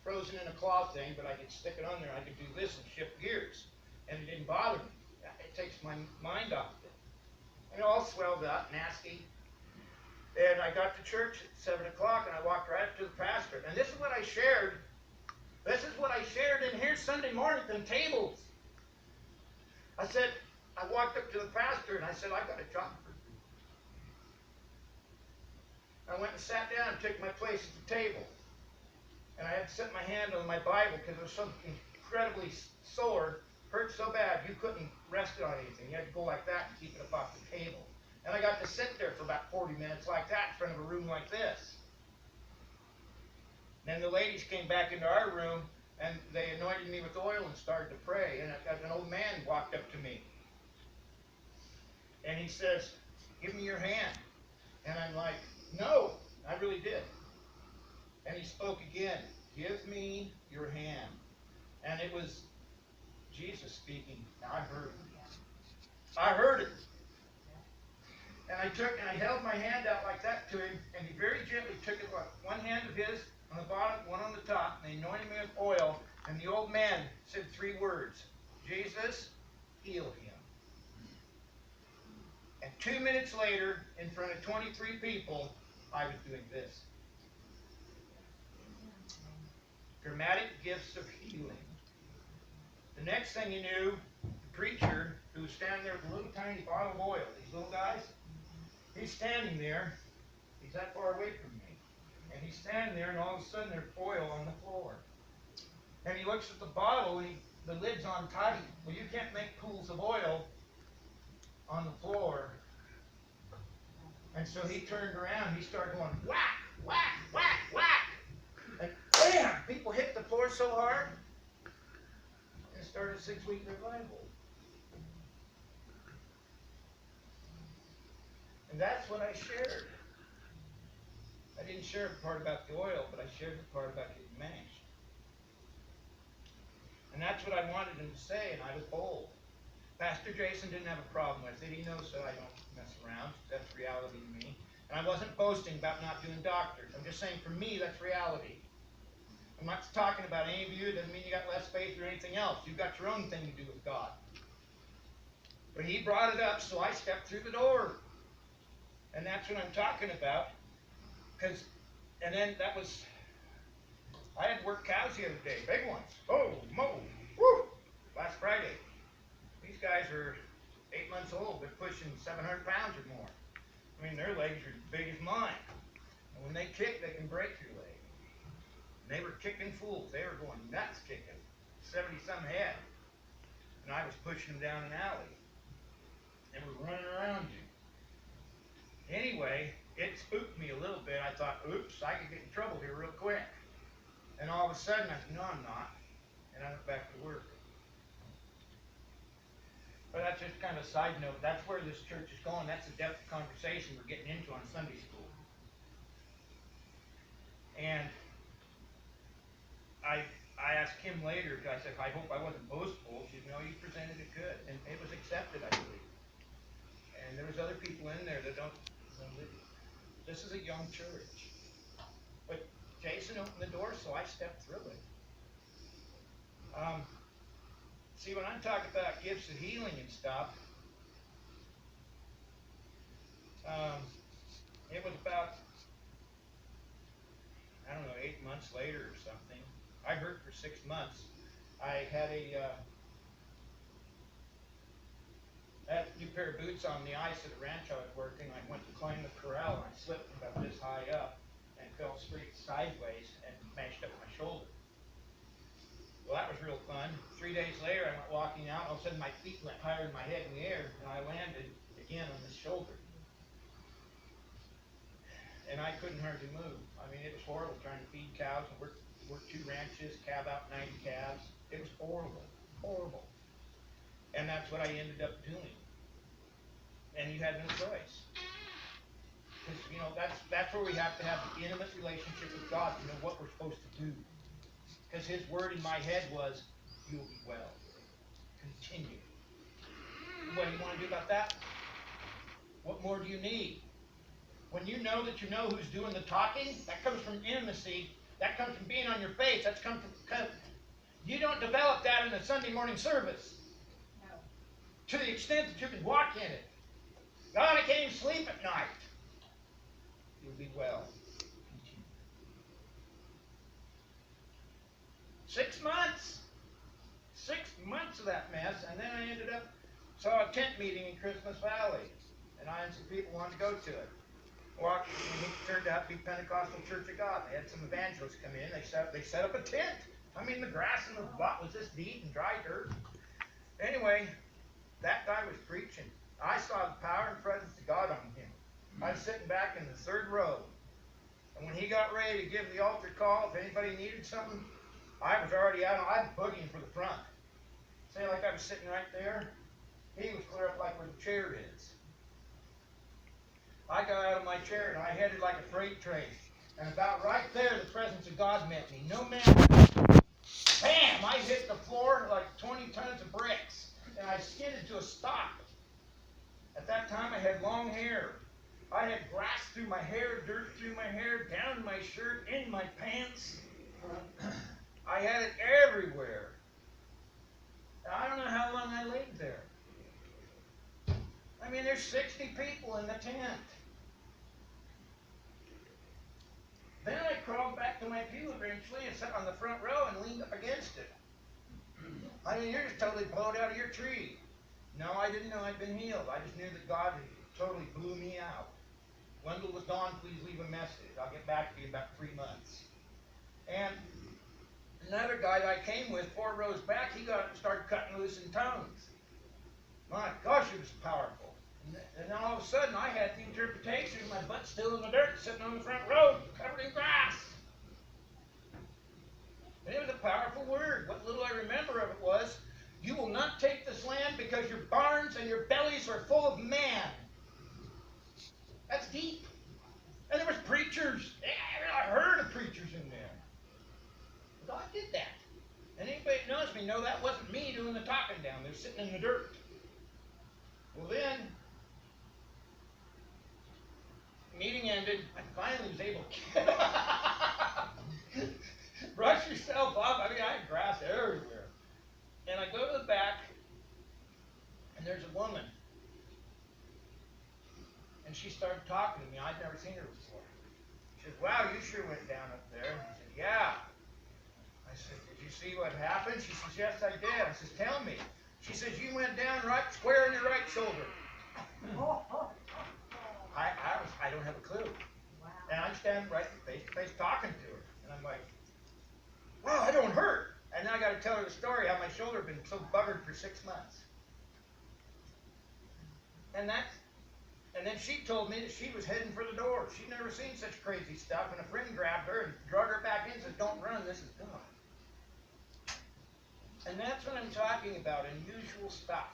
frozen in a cloth thing, but I could stick it on there. I could do this and shift gears, and it didn't bother me. It takes my mind off of it. And it all swelled up, nasty. And I got to church at 7 o'clock, and I walked right up to the pastor. And this is what I shared. This is what I shared in here Sunday morning at the tables. I said, I walked up to the pastor, and I said, I got a job for you. I went and sat down and took my place at the table. And I had to set my hand on my Bible because it was so incredibly sore, hurt so bad you couldn't rest it on anything. You had to go like that and keep it up off the table. And I got to sit there for about 40 minutes like that in front of a room like this. Then the ladies came back into our room, and they anointed me with oil and started to pray. And an old man walked up to me. And he says, give me your hand. And I'm like, no, I really did. And he spoke again, give me your hand. And it was Jesus speaking. Now I heard it. I heard it. And I held my hand out like that to him, and he very gently took it, one hand of his on the bottom, one on the top, and they anointed me with oil, and the old man said 3 words, Jesus, heal him. And 2 minutes later, in front of 23 people, I was doing this. Dramatic gifts of healing. The next thing you knew, the preacher, who was standing there with a little tiny bottle of oil, these little guys, he's standing there, he's that far away from me, and he's standing there, and all of a sudden there's oil on the floor. And he looks at the bottle, and the lid's on tight. Well, you can't make pools of oil on the floor. And so he turned around, he started going, whack, whack, whack, whack. And bam, people hit the floor so hard, and it started a 6-week revival. And that's what I shared. I didn't share the part about the oil, but I shared the part about getting mashed. And that's what I wanted him to say, and I was bold. Pastor Jason didn't have a problem with it. He knows that I don't mess around. That's reality to me. And I wasn't boasting about not doing doctors. I'm just saying, for me, that's reality. I'm not talking about any of you. It doesn't mean you got less faith or anything else. You've got your own thing to do with God. But he brought it up, so I stepped through the door. And that's what I'm talking about. And then that was, I had worked cows the other day, big ones. Oh, mo, woo, last Friday. These guys are 8 months old, but pushing 700 pounds or more. I mean, their legs are as big as mine. And when they kick, they can break your leg. And they were kicking fools. They were going nuts kicking, 70-some head. And I was pushing them down an alley. They were running around you. Anyway, it spooked me a little bit. I thought, oops, I could get in trouble here real quick. And all of a sudden, I said, no, I'm not. And I went back to work. But that's just kind of a side note. That's where this church is going. That's the depth of conversation we're getting into on Sunday school. And I asked Kim later, I said, I hope I wasn't boastful. She said, no, you presented it good. And it was accepted, I believe. And there was other people in there that don't believe. This is a young church. But Jason opened the door, so I stepped through it. See, when I'm talking about gifts of healing and stuff, it was about, I don't know, 8 months later or something. I hurt for 6 months. I had a new pair of boots on the ice at a ranch I was working. I went to climb the corral, and I slipped about this high up and fell straight sideways and mashed up my shoulder. Well, that was real fun. 3 days later, I went walking out. All of a sudden, my feet went higher than my head in the air, and I landed again on this shoulder. And I couldn't hardly move. I mean, it was horrible trying to feed cows and work 2 ranches, calve out 90 calves. It was horrible, horrible. And that's what I ended up doing. And you had no choice. Because, you know, that's where we have to have an intimate relationship with God to know what we're supposed to do. Because his word in my head was, you will be well. Continue. What do you want to do about that? What more do you need? When you know that you know who's doing the talking, that comes from intimacy. That comes from being on your face. That's come from, you don't develop that in a Sunday morning service. No. To the extent that you can walk in it. God, I can't even sleep at night. You'll be well. 6 months. 6 months of that mess, and then I ended up, saw a tent meeting in Christmas Valley, and I and some people wanted to go to it. Walked, and it turned out to be Pentecostal Church of God. They had some evangelists come in. They set up a tent. I mean, the grass in the lot was this deep and dry dirt. Anyway, that guy was preaching. I saw the power and presence of God on him. I was sitting back in the 3rd row, and when he got ready to give the altar call, if anybody needed something, I was already out. I was boogieing for the front. Say, like I was sitting right there. He was clear up like where the chair is. I got out of my chair and I headed like a freight train. And about right there, the presence of God met me. No matter. Bam! I hit the floor like 20 tons of bricks. And I skidded to a stop. At that time, I had long hair. I had grass through my hair, dirt through my hair, down my shirt, in my pants. I had it everywhere. I don't know how long I laid there. I mean, there's 60 people in the tent. Then I crawled back to my pew eventually and sat on the front row and leaned up against it. I mean, you're just totally blown out of your tree. No, I didn't know I'd been healed. I just knew that God totally blew me out. Wendell was gone. Please leave a message. I'll get back to you in about 3 months. And another guy that I came with, 4 rows back, he got up and started cutting loose in tongues. My gosh, it was powerful. And then all of a sudden, I had the interpretation, my butt still in the dirt, sitting on the front row, covered in grass. And it was a powerful word. What little I remember of it was, you will not take this land because your barns and your bellies are full of man. That's deep. And there was preachers. I heard of preachers in there. God did that. And anybody that knows me know that wasn't me doing the talking down there, sitting in the dirt. Well then, meeting ended. I finally was able to brush yourself off. I mean, I had grass everywhere. And I go to the back, and there's a woman. And she started talking to me. I'd never seen her before. She said, wow, you sure went down up there. I said, yeah. I said, did you see what happened? She says, yes, I did. I says, tell me. She says, you went down right square in your right shoulder. I don't have a clue. Wow. And I'm standing right face to face talking to her. And I'm like, wow, I don't hurt. And then I got to tell her the story how my shoulder had been so buggered for 6 months. And then she told me that she was heading for the door. She'd never seen such crazy stuff. And a friend grabbed her and drug her back in and said, don't run, this is God. And that's what I'm talking about, unusual stuff.